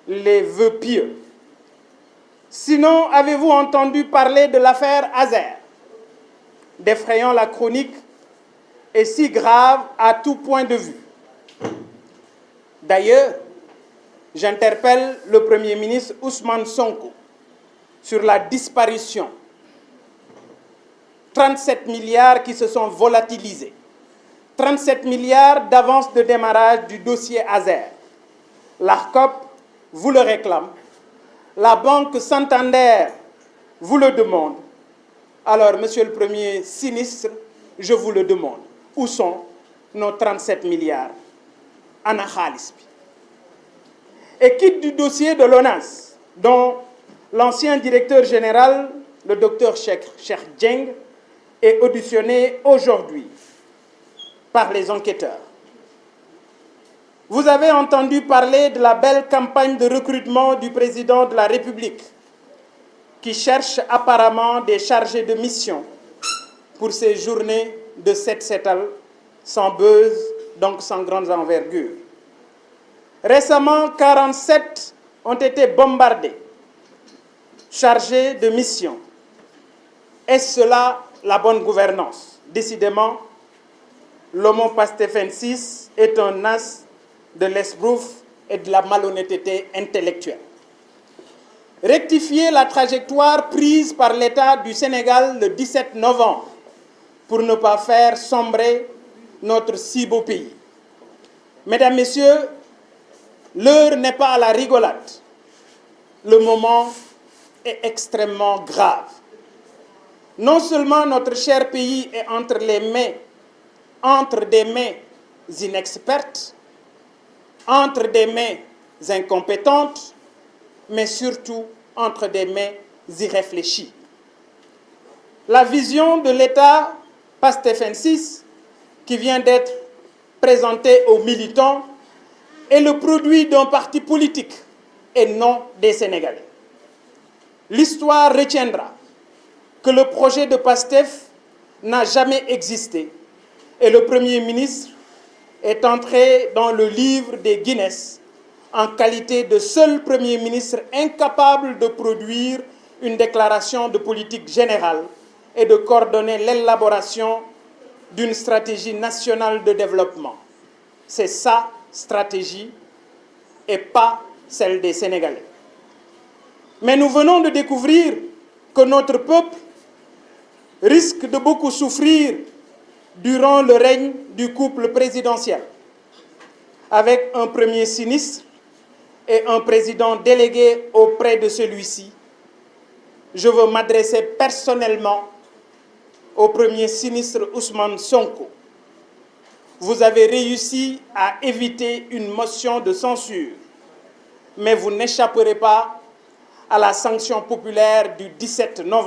les vœux pieux. Sinon, avez-vous entendu parler de l'affaire Azer, défrayant la chronique et si grave à tout point de vue? D'ailleurs, j'interpelle le Premier ministre Ousmane Sonko sur la disparition. 37 milliards qui se sont volatilisés. 37 milliards d'avance de démarrage du dossier Azer. L'ARCOP vous le réclame. La Banque Santander vous le demande. Alors, Monsieur le Premier ministre, je vous le demande. Où sont nos 37 milliards? Ana xaalis bi. Et quitte du dossier de l'ONAS, dont l'ancien directeur général, le docteur Cheikh Dieng, est auditionné aujourd'hui par les enquêteurs. Vous avez entendu parler de la belle campagne de recrutement du président de la République qui cherche apparemment des chargés de mission pour ces journées de set-setal sans buzz, donc sans grande envergure. Récemment, 47 ont été bombardés, chargés de mission. Est-ce cela la bonne gouvernance? Décidément, l'homo pastefensis est un as de l'esbrouf et de la malhonnêteté intellectuelle. Rectifier la trajectoire prise par l'État du Sénégal le 17 novembre pour ne pas faire sombrer notre si beau pays. Mesdames, Messieurs, l'heure n'est pas à la rigolade. Le moment est extrêmement grave. Non seulement notre cher pays est entre des mains inexpertes, entre des mains incompétentes, mais surtout entre des mains irréfléchies. La vision de l'État pastefensis qui vient d'être présentée aux militants est le produit d'un parti politique et non des Sénégalais. L'histoire retiendra que le projet de PASTEF n'a jamais existé et le Premier ministre est entré dans le livre des Guinness en qualité de seul Premier ministre incapable de produire une déclaration de politique générale et de coordonner l'élaboration d'une stratégie nationale de développement. C'est sa stratégie et pas celle des Sénégalais. Mais nous venons de découvrir que notre peuple risque de beaucoup souffrir durant le règne du couple présidentiel, avec un premier sinistre et un président délégué auprès de celui-ci. Je veux m'adresser personnellement au premier sinistre Ousmane Sonko. Vous avez réussi à éviter une motion de censure, mais vous n'échapperez pas à la sanction populaire du 17 novembre.